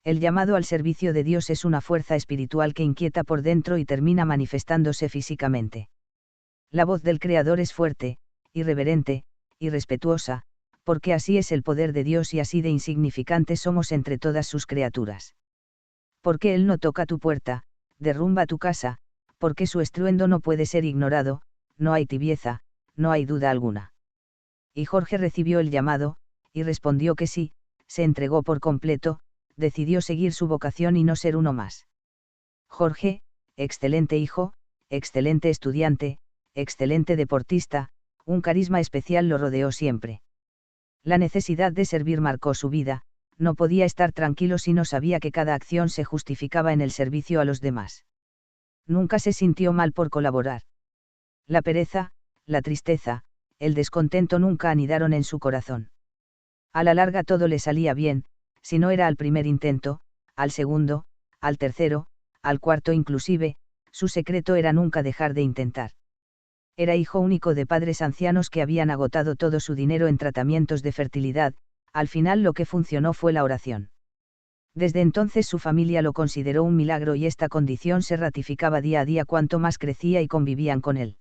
El llamado al servicio de Dios es una fuerza espiritual que inquieta por dentro y termina manifestándose físicamente. La voz del Creador es fuerte, irreverente, y respetuosa, porque así es el poder de Dios y así de insignificantes somos entre todas sus criaturas. Porque Él no toca tu puerta, derrumba tu casa, porque su estruendo no puede ser ignorado, no hay tibieza, no hay duda alguna. Y Jorge recibió el llamado, y respondió que sí, se entregó por completo, decidió seguir su vocación y no ser uno más. Jorge, excelente hijo, excelente estudiante, excelente deportista, un carisma especial lo rodeó siempre. La necesidad de servir marcó su vida, no podía estar tranquilo si no sabía que cada acción se justificaba en el servicio a los demás. Nunca se sintió mal por colaborar. La pereza, la tristeza, el descontento nunca anidaron en su corazón. A la larga todo le salía bien, si no era al primer intento, al segundo, al tercero, al cuarto inclusive, su secreto era nunca dejar de intentar. Era hijo único de padres ancianos que habían agotado todo su dinero en tratamientos de fertilidad, al final lo que funcionó fue la oración. Desde entonces su familia lo consideró un milagro y esta condición se ratificaba día a día cuanto más crecía y convivían con él.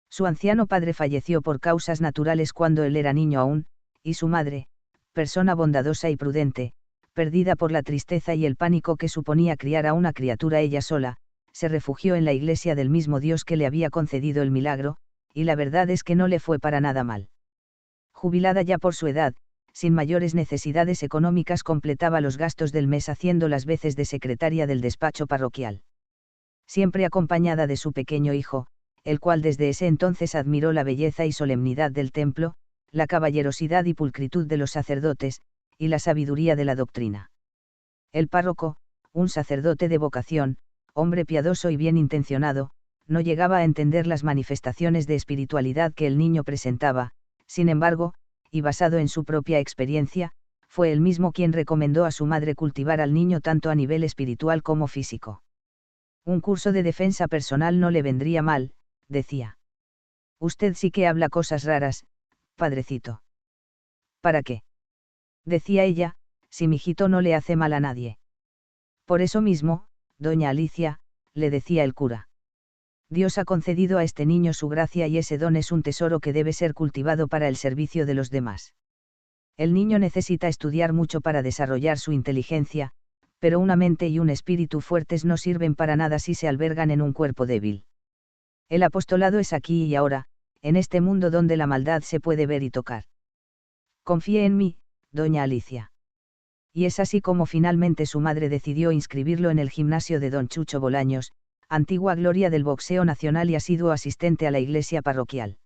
Su anciano padre falleció por causas naturales cuando él era niño aún, y su madre, persona bondadosa y prudente, perdida por la tristeza y el pánico que suponía criar a una criatura ella sola, se refugió en la iglesia del mismo Dios que le había concedido el milagro, y la verdad es que no le fue para nada mal. Jubilada ya por su edad, sin mayores necesidades económicas completaba los gastos del mes haciendo las veces de secretaria del despacho parroquial. Siempre acompañada de su pequeño hijo, el cual desde ese entonces admiró la belleza y solemnidad del templo, la caballerosidad y pulcritud de los sacerdotes, y la sabiduría de la doctrina. El párroco, un sacerdote de vocación, hombre piadoso y bien intencionado, no llegaba a entender las manifestaciones de espiritualidad que el niño presentaba, sin embargo, y basado en su propia experiencia, fue él mismo quien recomendó a su madre cultivar al niño tanto a nivel espiritual como físico. Un curso de defensa personal no le vendría mal, decía. Usted sí que habla cosas raras, padrecito. ¿Para qué? Decía ella, si mi hijito no le hace mal a nadie. Por eso mismo, doña Alicia, le decía el cura. Dios ha concedido a este niño su gracia y ese don es un tesoro que debe ser cultivado para el servicio de los demás. El niño necesita estudiar mucho para desarrollar su inteligencia, pero una mente y un espíritu fuertes no sirven para nada si se albergan en un cuerpo débil. El apostolado es aquí y ahora, en este mundo donde la maldad se puede ver y tocar. Confíe en mí, doña Alicia. Y es así como finalmente su madre decidió inscribirlo en el gimnasio de don Chucho Bolaños, antigua gloria del boxeo nacional y asiduo asistente a la iglesia parroquial.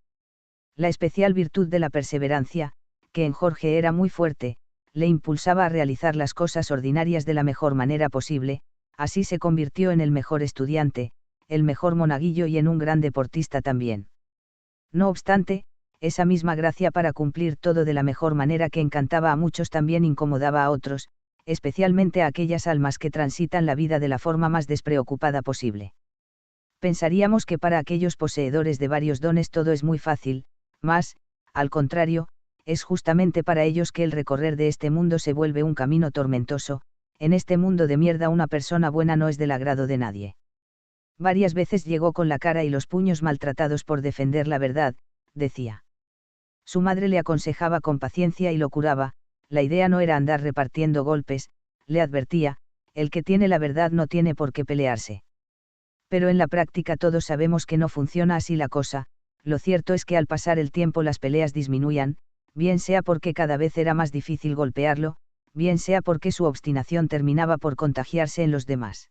La especial virtud de la perseverancia, que en Jorge era muy fuerte, le impulsaba a realizar las cosas ordinarias de la mejor manera posible, así se convirtió en el mejor estudiante, el mejor monaguillo y en un gran deportista también. No obstante, esa misma gracia para cumplir todo de la mejor manera que encantaba a muchos también incomodaba a otros, especialmente a aquellas almas que transitan la vida de la forma más despreocupada posible. Pensaríamos que para aquellos poseedores de varios dones todo es muy fácil, mas, al contrario, es justamente para ellos que el recorrer de este mundo se vuelve un camino tormentoso. En este mundo de mierda una persona buena no es del agrado de nadie. Varias veces llegó con la cara y los puños maltratados por defender la verdad, decía. Su madre le aconsejaba con paciencia y lo curaba, la idea no era andar repartiendo golpes, le advertía, el que tiene la verdad no tiene por qué pelearse. Pero en la práctica todos sabemos que no funciona así la cosa, lo cierto es que al pasar el tiempo las peleas disminuían, bien sea porque cada vez era más difícil golpearlo, bien sea porque su obstinación terminaba por contagiarse en los demás.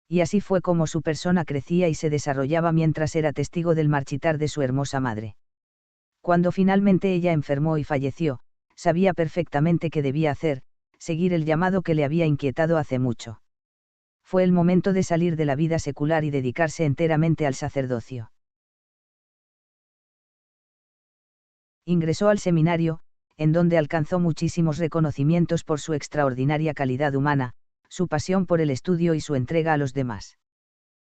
Y así fue como su persona crecía y se desarrollaba mientras era testigo del marchitar de su hermosa madre. Cuando finalmente ella enfermó y falleció, sabía perfectamente qué debía hacer, seguir el llamado que le había inquietado hace mucho. Fue el momento de salir de la vida secular y dedicarse enteramente al sacerdocio. Ingresó al seminario, en donde alcanzó muchísimos reconocimientos por su extraordinaria calidad humana, su pasión por el estudio y su entrega a los demás.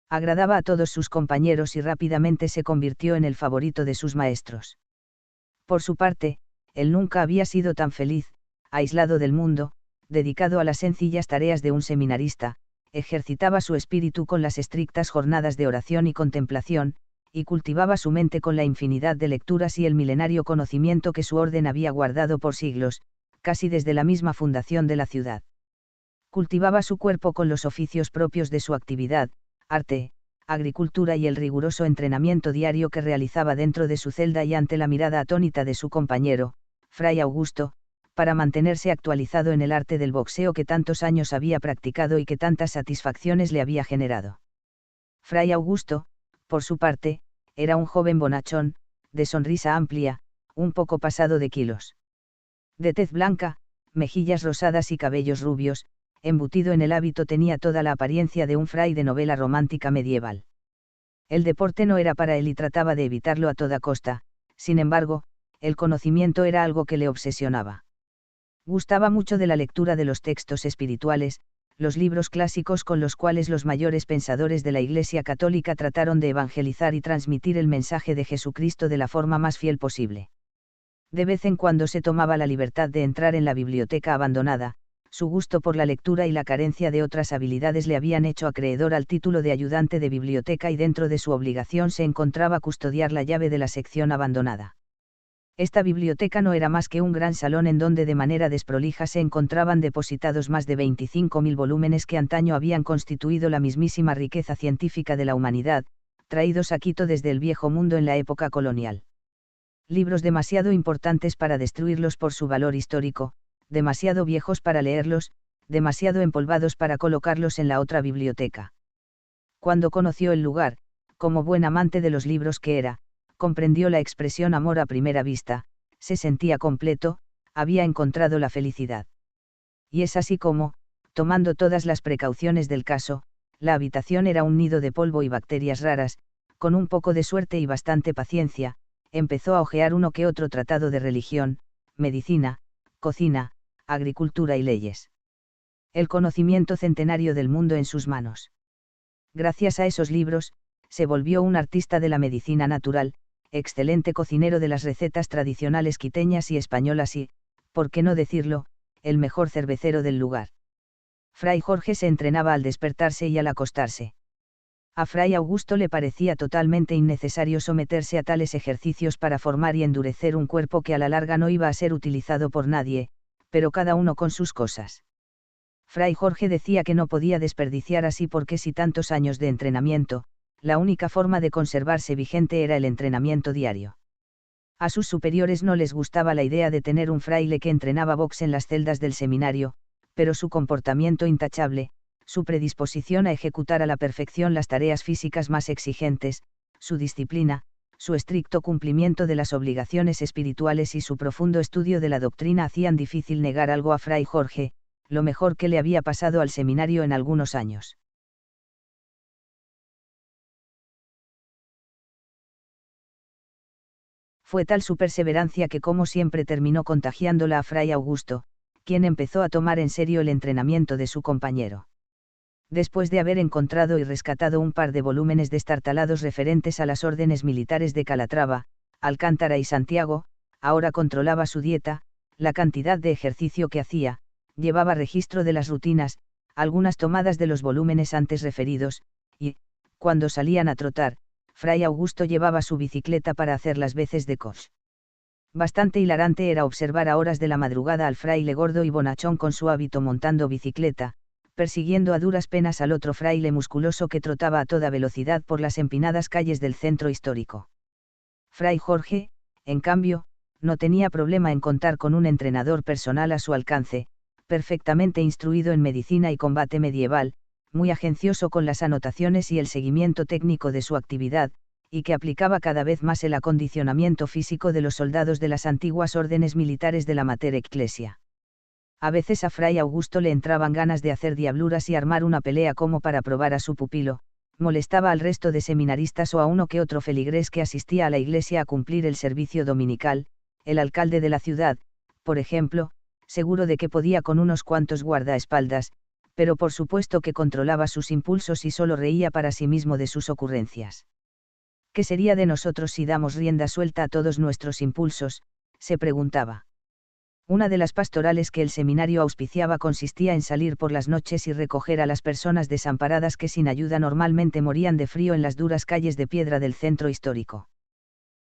Agradaba a todos sus compañeros y rápidamente se convirtió en el favorito de sus maestros. Por su parte, él nunca había sido tan feliz, aislado del mundo, dedicado a las sencillas tareas de un seminarista, ejercitaba su espíritu con las estrictas jornadas de oración y contemplación, y cultivaba su mente con la infinidad de lecturas y el milenario conocimiento que su orden había guardado por siglos, casi desde la misma fundación de la ciudad. Cultivaba su cuerpo con los oficios propios de su actividad, arte, agricultura y el riguroso entrenamiento diario que realizaba dentro de su celda y ante la mirada atónita de su compañero, Fray Augusto, para mantenerse actualizado en el arte del boxeo que tantos años había practicado y que tantas satisfacciones le había generado. Fray Augusto, por su parte, era un joven bonachón, de sonrisa amplia, un poco pasado de kilos. De tez blanca, mejillas rosadas y cabellos rubios, embutido en el hábito tenía toda la apariencia de un fray de novela romántica medieval. El deporte no era para él y trataba de evitarlo a toda costa, sin embargo, el conocimiento era algo que le obsesionaba. Gustaba mucho de la lectura de los textos espirituales, los libros clásicos con los cuales los mayores pensadores de la Iglesia Católica trataron de evangelizar y transmitir el mensaje de Jesucristo de la forma más fiel posible. De vez en cuando se tomaba la libertad de entrar en la biblioteca abandonada, su gusto por la lectura y la carencia de otras habilidades le habían hecho acreedor al título de ayudante de biblioteca y dentro de su obligación se encontraba custodiar la llave de la sección abandonada. Esta biblioteca no era más que un gran salón en donde de manera desprolija se encontraban depositados más de 25.000 volúmenes que antaño habían constituido la mismísima riqueza científica de la humanidad, traídos a Quito desde el Viejo Mundo en la época colonial. Libros demasiado importantes para destruirlos por su valor histórico, demasiado viejos para leerlos, demasiado empolvados para colocarlos en la otra biblioteca. Cuando conoció el lugar, como buen amante de los libros que era, comprendió la expresión amor a primera vista, se sentía completo, había encontrado la felicidad. Y es así como, tomando todas las precauciones del caso, la habitación era un nido de polvo y bacterias raras, con un poco de suerte y bastante paciencia, empezó a hojear uno que otro tratado de religión, medicina, cocina, agricultura y leyes. El conocimiento centenario del mundo en sus manos. Gracias a esos libros, se volvió un artista de la medicina natural, excelente cocinero de las recetas tradicionales quiteñas y españolas y, por qué no decirlo, el mejor cervecero del lugar. Fray Jorge se entrenaba al despertarse y al acostarse. A Fray Augusto le parecía totalmente innecesario someterse a tales ejercicios para formar y endurecer un cuerpo que a la larga no iba a ser utilizado por nadie, pero cada uno con sus cosas. Fray Jorge decía que no podía desperdiciar así porque si tantos años de entrenamiento, la única forma de conservarse vigente era el entrenamiento diario. A sus superiores no les gustaba la idea de tener un fraile que entrenaba box en las celdas del seminario, pero su comportamiento intachable, su predisposición a ejecutar a la perfección las tareas físicas más exigentes, su disciplina, su estricto cumplimiento de las obligaciones espirituales y su profundo estudio de la doctrina hacían difícil negar algo a Fray Jorge, lo mejor que le había pasado al seminario en algunos años. Fue tal su perseverancia que como siempre terminó contagiándola a Fray Augusto, quien empezó a tomar en serio el entrenamiento de su compañero. Después de haber encontrado y rescatado un par de volúmenes destartalados referentes a las órdenes militares de Calatrava, Alcántara y Santiago, ahora controlaba su dieta, la cantidad de ejercicio que hacía, llevaba registro de las rutinas, algunas tomadas de los volúmenes antes referidos, y, cuando salían a trotar, Fray Augusto llevaba su bicicleta para hacer las veces de coach. Bastante hilarante era observar a horas de la madrugada al fraile gordo y bonachón con su hábito montando bicicleta, persiguiendo a duras penas al otro fraile musculoso que trotaba a toda velocidad por las empinadas calles del centro histórico. Fray Jorge, en cambio, no tenía problema en contar con un entrenador personal a su alcance, perfectamente instruido en medicina y combate medieval, muy agencioso con las anotaciones y el seguimiento técnico de su actividad, y que aplicaba cada vez más el acondicionamiento físico de los soldados de las antiguas órdenes militares de la Mater Ecclesia. A veces a Fray Augusto le entraban ganas de hacer diabluras y armar una pelea como para probar a su pupilo, molestaba al resto de seminaristas o a uno que otro feligrés que asistía a la iglesia a cumplir el servicio dominical, el alcalde de la ciudad, por ejemplo, seguro de que podía con unos cuantos guardaespaldas, pero por supuesto que controlaba sus impulsos y solo reía para sí mismo de sus ocurrencias. ¿Qué sería de nosotros si damos rienda suelta a todos nuestros impulsos?, se preguntaba. Una de las pastorales que el seminario auspiciaba consistía en salir por las noches y recoger a las personas desamparadas que sin ayuda normalmente morían de frío en las duras calles de piedra del centro histórico.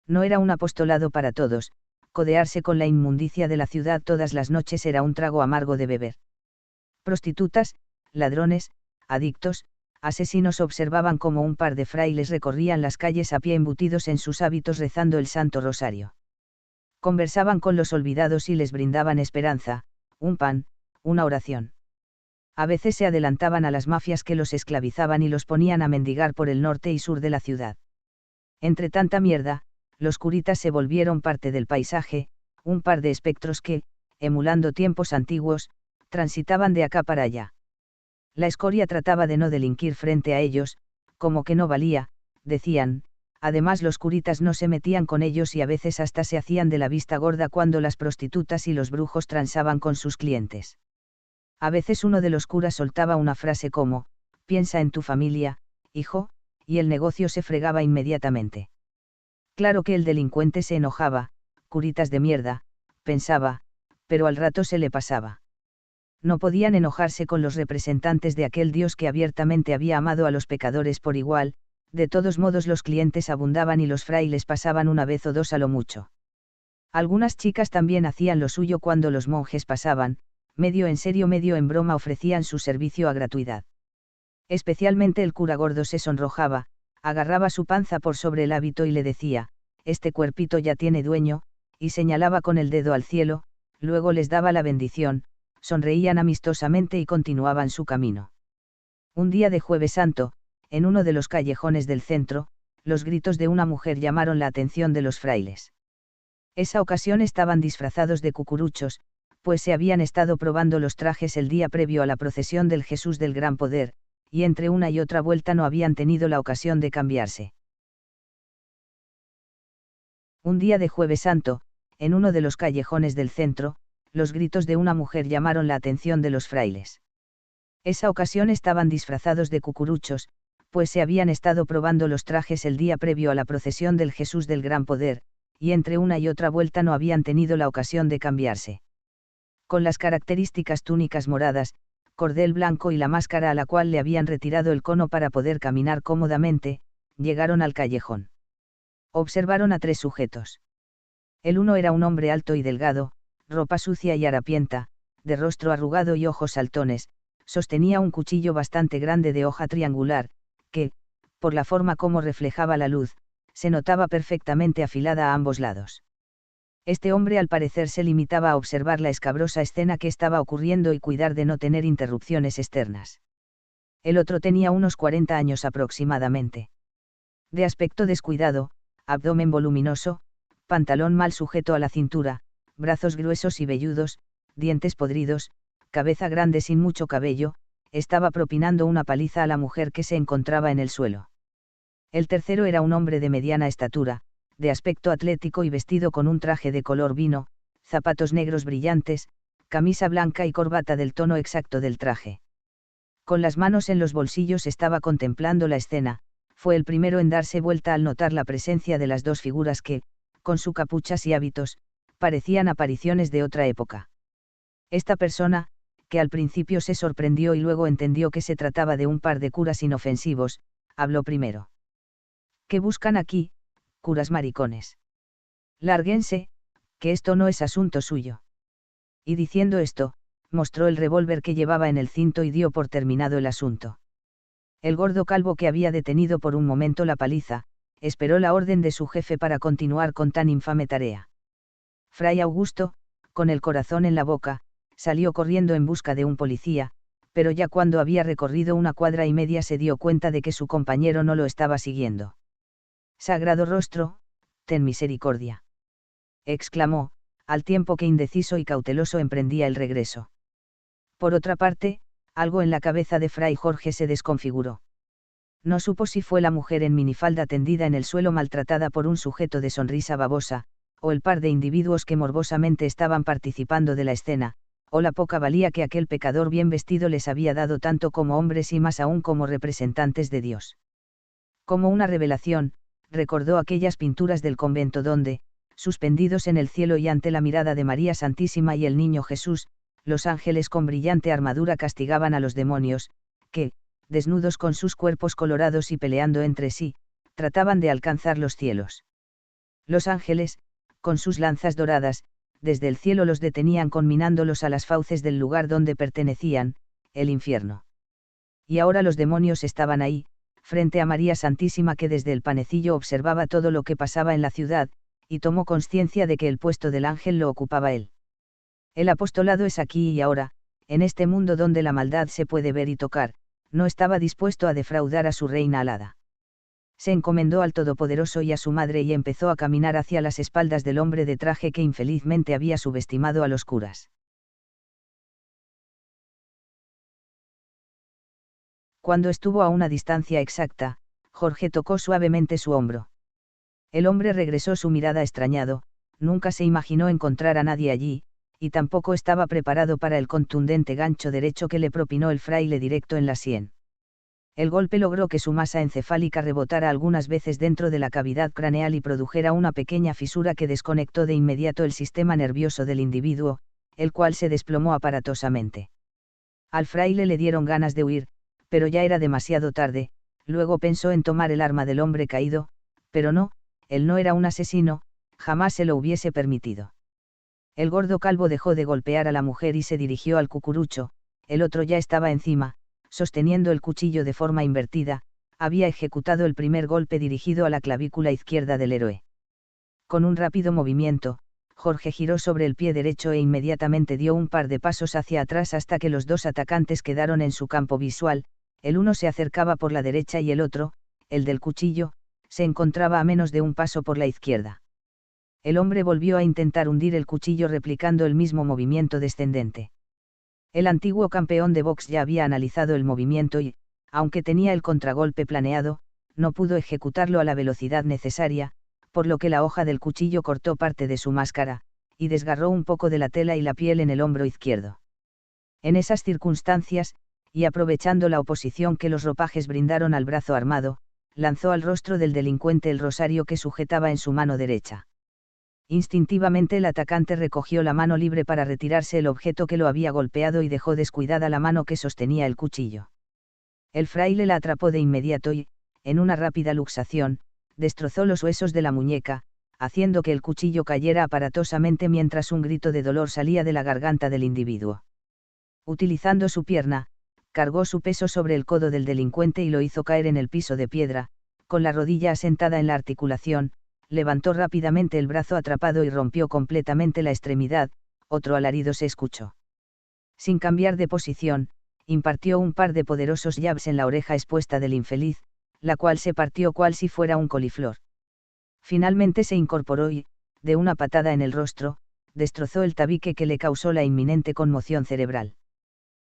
No era un apostolado para todos, codearse con la inmundicia de la ciudad todas las noches era un trago amargo de beber. Prostitutas, ladrones, adictos, asesinos observaban cómo un par de frailes recorrían las calles a pie embutidos en sus hábitos rezando el Santo Rosario. Conversaban con los olvidados y les brindaban esperanza, un pan, una oración. A veces se adelantaban a las mafias que los esclavizaban y los ponían a mendigar por el norte y sur de la ciudad. Entre tanta mierda, los curitas se volvieron parte del paisaje, un par de espectros que, emulando tiempos antiguos, transitaban de acá para allá. La escoria trataba de no delinquir frente a ellos, como que no valía, decían. Además los curitas no se metían con ellos y a veces hasta se hacían de la vista gorda cuando las prostitutas y los brujos transaban con sus clientes. A veces uno de los curas soltaba una frase como, piensa en tu familia, hijo, y el negocio se fregaba inmediatamente. Claro que el delincuente se enojaba, curitas de mierda, pensaba, pero al rato se le pasaba. No podían enojarse con los representantes de aquel Dios que abiertamente había amado a los pecadores por igual. De todos modos los clientes abundaban y los frailes pasaban una vez o dos a lo mucho. Algunas chicas también hacían lo suyo cuando los monjes pasaban, medio en serio medio en broma ofrecían su servicio a gratuidad. Especialmente el cura gordo se sonrojaba, agarraba su panza por sobre el hábito y le decía, este cuerpito ya tiene dueño, y señalaba con el dedo al cielo, luego les daba la bendición, sonreían amistosamente y continuaban su camino. Un día de Jueves Santo, en uno de los callejones del centro, los gritos de una mujer llamaron la atención de los frailes. Esa ocasión estaban disfrazados de cucuruchos, pues se habían estado probando los trajes el día previo a la procesión del Jesús del Gran Poder, y entre una y otra vuelta no habían tenido la ocasión de cambiarse. Un día de Jueves Santo, en uno de los callejones del centro, los gritos de una mujer llamaron la atención de los frailes. Esa ocasión estaban disfrazados de cucuruchos, pues se habían estado probando los trajes el día previo a la procesión del Jesús del Gran Poder, y entre una y otra vuelta no habían tenido la ocasión de cambiarse. Con las características túnicas moradas, cordel blanco y la máscara a la cual le habían retirado el cono para poder caminar cómodamente, llegaron al callejón. Observaron a tres sujetos. El uno era un hombre alto y delgado, ropa sucia y harapienta, de rostro arrugado y ojos saltones, sostenía un cuchillo bastante grande de hoja triangular, que, por la forma como reflejaba la luz, se notaba perfectamente afilada a ambos lados. Este hombre al parecer se limitaba a observar la escabrosa escena que estaba ocurriendo y cuidar de no tener interrupciones externas. El otro tenía unos 40 años aproximadamente. De aspecto descuidado, abdomen voluminoso, pantalón mal sujeto a la cintura, brazos gruesos y velludos, dientes podridos, cabeza grande sin mucho cabello, estaba propinando una paliza a la mujer que se encontraba en el suelo. El tercero era un hombre de mediana estatura, de aspecto atlético y vestido con un traje de color vino, zapatos negros brillantes, camisa blanca y corbata del tono exacto del traje. Con las manos en los bolsillos estaba contemplando la escena, fue el primero en darse vuelta al notar la presencia de las dos figuras que, con sus capuchas y hábitos, parecían apariciones de otra época. Esta persona, que al principio se sorprendió y luego entendió que se trataba de un par de curas inofensivos, habló primero. ¿Qué buscan aquí, curas maricones? Lárguense, que esto no es asunto suyo. Y diciendo esto, mostró el revólver que llevaba en el cinto y dio por terminado el asunto. El gordo calvo que había detenido por un momento la paliza, esperó la orden de su jefe para continuar con tan infame tarea. Fray Augusto, con el corazón en la boca, salió corriendo en busca de un policía, pero ya cuando había recorrido una cuadra y media se dio cuenta de que su compañero no lo estaba siguiendo. Sagrado rostro, ten misericordia, exclamó, al tiempo que indeciso y cauteloso emprendía el regreso. Por otra parte, algo en la cabeza de Fray Jorge se desconfiguró. No supo si fue la mujer en minifalda tendida en el suelo maltratada por un sujeto de sonrisa babosa, o el par de individuos que morbosamente estaban participando de la escena, o la poca valía que aquel pecador bien vestido les había dado tanto como hombres y más aún como representantes de Dios. Como una revelación, recordó aquellas pinturas del convento donde, suspendidos en el cielo y ante la mirada de María Santísima y el Niño Jesús, los ángeles con brillante armadura castigaban a los demonios, que, desnudos con sus cuerpos colorados y peleando entre sí, trataban de alcanzar los cielos. Los ángeles, con sus lanzas doradas, desde el cielo los detenían conminándolos a las fauces del lugar donde pertenecían, el infierno. Y ahora los demonios estaban ahí, frente a María Santísima que desde el panecillo observaba todo lo que pasaba en la ciudad, y tomó conciencia de que el puesto del ángel lo ocupaba él. El apostolado es aquí y ahora, en este mundo donde la maldad se puede ver y tocar, no estaba dispuesto a defraudar a su reina alada. Se encomendó al Todopoderoso y a su madre y empezó a caminar hacia las espaldas del hombre de traje que infelizmente había subestimado a los curas. Cuando estuvo a una distancia exacta, Jorge tocó suavemente su hombro. El hombre regresó su mirada extrañado, nunca se imaginó encontrar a nadie allí, y tampoco estaba preparado para el contundente gancho derecho que le propinó el fraile directo en la sien. El golpe logró que su masa encefálica rebotara algunas veces dentro de la cavidad craneal y produjera una pequeña fisura que desconectó de inmediato el sistema nervioso del individuo, el cual se desplomó aparatosamente. Al fraile le dieron ganas de huir, pero ya era demasiado tarde. Luego pensó en tomar el arma del hombre caído, pero no, él no era un asesino, jamás se lo hubiese permitido. El gordo calvo dejó de golpear a la mujer y se dirigió al cucurucho, el otro ya estaba encima, sosteniendo el cuchillo de forma invertida, había ejecutado el primer golpe dirigido a la clavícula izquierda del héroe. Con un rápido movimiento, Jorge giró sobre el pie derecho e inmediatamente dio un par de pasos hacia atrás hasta que los dos atacantes quedaron en su campo visual, el uno se acercaba por la derecha y el otro, el del cuchillo, se encontraba a menos de un paso por la izquierda. El hombre volvió a intentar hundir el cuchillo replicando el mismo movimiento descendente. El antiguo campeón de box ya había analizado el movimiento y, aunque tenía el contragolpe planeado, no pudo ejecutarlo a la velocidad necesaria, por lo que la hoja del cuchillo cortó parte de su máscara, y desgarró un poco de la tela y la piel en el hombro izquierdo. En esas circunstancias, y aprovechando la oposición que los ropajes brindaron al brazo armado, lanzó al rostro del delincuente el rosario que sujetaba en su mano derecha. Instintivamente el atacante recogió la mano libre para retirarse el objeto que lo había golpeado y dejó descuidada la mano que sostenía el cuchillo. El fraile la atrapó de inmediato y, en una rápida luxación, destrozó los huesos de la muñeca, haciendo que el cuchillo cayera aparatosamente mientras un grito de dolor salía de la garganta del individuo. Utilizando su pierna, cargó su peso sobre el codo del delincuente y lo hizo caer en el piso de piedra, con la rodilla asentada en la articulación, levantó rápidamente el brazo atrapado y rompió completamente la extremidad, otro alarido se escuchó. Sin cambiar de posición, impartió un par de poderosos jabs en la oreja expuesta del infeliz, la cual se partió cual si fuera un coliflor. Finalmente se incorporó y, de una patada en el rostro, destrozó el tabique que le causó la inminente conmoción cerebral.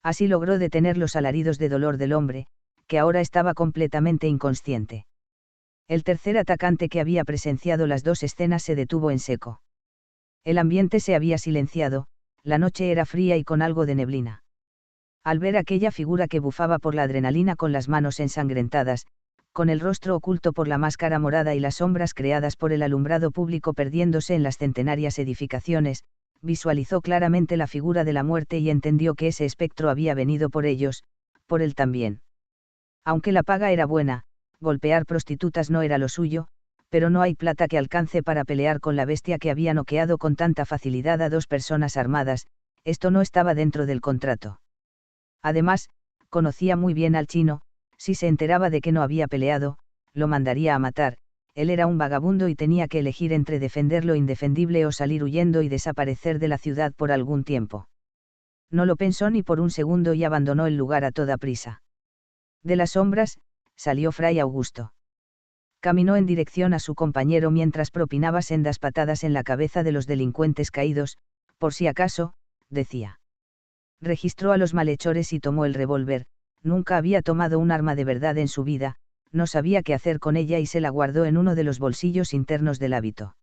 Así logró detener los alaridos de dolor del hombre, que ahora estaba completamente inconsciente. El tercer atacante que había presenciado las dos escenas se detuvo en seco. El ambiente se había silenciado, la noche era fría y con algo de neblina. Al ver aquella figura que bufaba por la adrenalina con las manos ensangrentadas, con el rostro oculto por la máscara morada y las sombras creadas por el alumbrado público perdiéndose en las centenarias edificaciones, visualizó claramente la figura de la muerte y entendió que ese espectro había venido por ellos, por él también. Aunque la paga era buena, golpear prostitutas no era lo suyo, pero no hay plata que alcance para pelear con la bestia que había noqueado con tanta facilidad a dos personas armadas, esto no estaba dentro del contrato. Además, conocía muy bien al chino, si se enteraba de que no había peleado, lo mandaría a matar, él era un vagabundo y tenía que elegir entre defender lo indefendible o salir huyendo y desaparecer de la ciudad por algún tiempo. No lo pensó ni por un segundo y abandonó el lugar a toda prisa. De las sombras, salió Fray Augusto. Caminó en dirección a su compañero mientras propinaba sendas patadas en la cabeza de los delincuentes caídos, por si acaso, decía. Registró a los malhechores y tomó el revólver, nunca había tomado un arma de verdad en su vida, no sabía qué hacer con ella y se la guardó en uno de los bolsillos internos del hábito.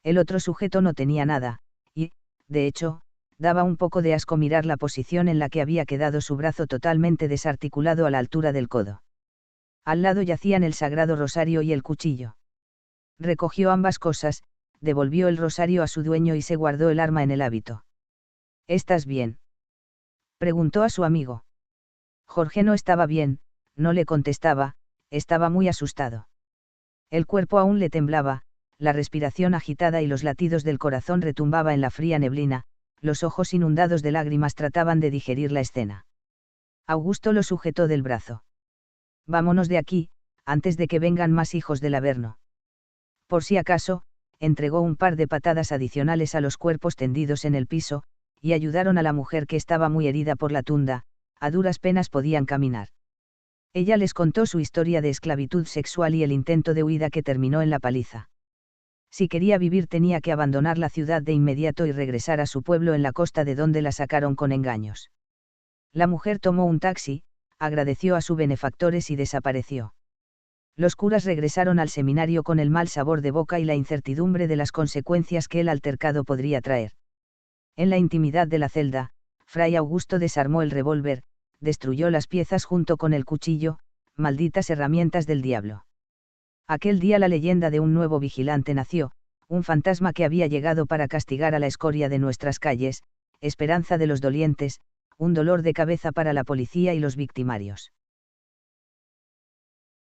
El otro sujeto no tenía nada, y, de hecho, daba un poco de asco mirar la posición en la que había quedado su brazo totalmente desarticulado a la altura del codo. Al lado yacían el sagrado rosario y el cuchillo. Recogió ambas cosas, devolvió el rosario a su dueño y se guardó el arma en el hábito. ¿Estás bien?, preguntó a su amigo. Jorge no estaba bien, no le contestaba, estaba muy asustado. El cuerpo aún le temblaba, la respiración agitada y los latidos del corazón retumbaba en la fría neblina, los ojos inundados de lágrimas trataban de digerir la escena. Augusto lo sujetó del brazo. Vámonos de aquí, antes de que vengan más hijos del Averno. Por si acaso, entregó un par de patadas adicionales a los cuerpos tendidos en el piso, y ayudaron a la mujer que estaba muy herida por la tunda, a duras penas podían caminar. Ella les contó su historia de esclavitud sexual y el intento de huida que terminó en la paliza. Si quería vivir tenía que abandonar la ciudad de inmediato y regresar a su pueblo en la costa de donde la sacaron con engaños. La mujer tomó un taxi, agradeció a sus benefactores y desapareció. Los curas regresaron al seminario con el mal sabor de boca y la incertidumbre de las consecuencias que el altercado podría traer. En la intimidad de la celda, Fray Augusto desarmó el revólver, destruyó las piezas junto con el cuchillo, malditas herramientas del diablo. Aquel día la leyenda de un nuevo vigilante nació, un fantasma que había llegado para castigar a la escoria de nuestras calles, esperanza de los dolientes, un dolor de cabeza para la policía y los victimarios.